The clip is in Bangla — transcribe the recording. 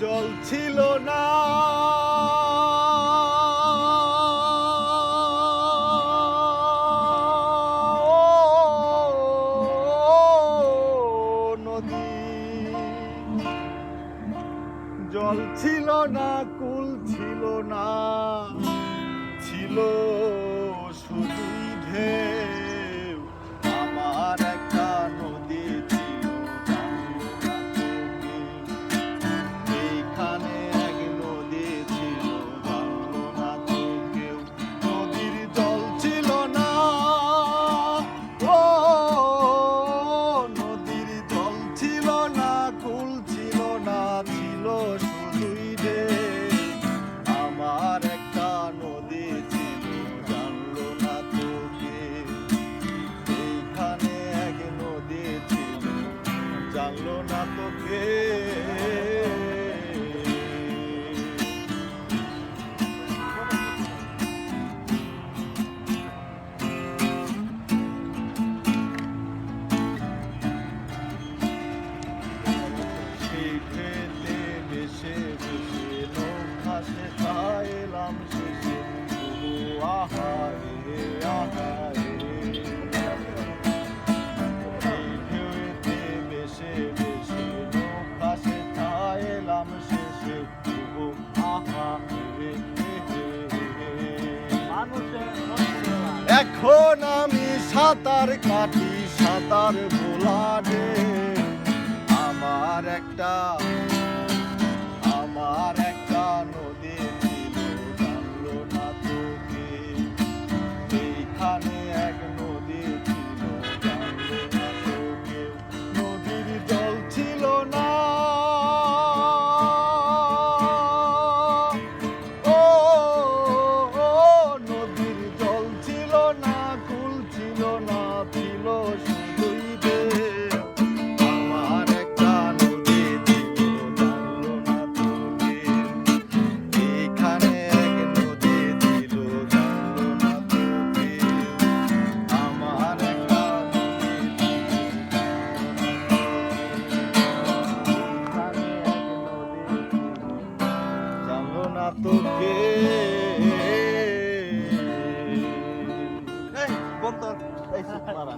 জল ছিল না, নদী জল ছিল না, কুল ছিল না, ছিল শুধুই ঢেউ। আমার একটা নদী ছিল, জানলো না তো কেউ। এইখানে এক নদী ছিল, জানলো না তো কেউ। নদীর জল ছিল না, ও নদীর জল ছিল না, কুল ছিল না, ছিল শুধুই ঢেউ। আমার একটা নদী ছিল, জানলো না তো কেউ। এইখানে এক নদী ছিল, জানলো না তো কেউ। শিখেতে ভেসে ভেসে নৌকা সেটা এলাম শেষে, ও আহারে আহারে। ঢেউতে ভেসে ভেসে নৌকা সেটা এলাম শেষে, ও আহারে। এখন আমি সাঁতার কাটি, সাঁতার ভোলাডে। আমার একটা নদী ছিল, জানলো না তো কেউ। এইখানে এক নদী ছিল, জানলো না তো কেউ। নদীর জল ছিল না, ও নদীর জল ছিল না, কুল ছিল না, ছিল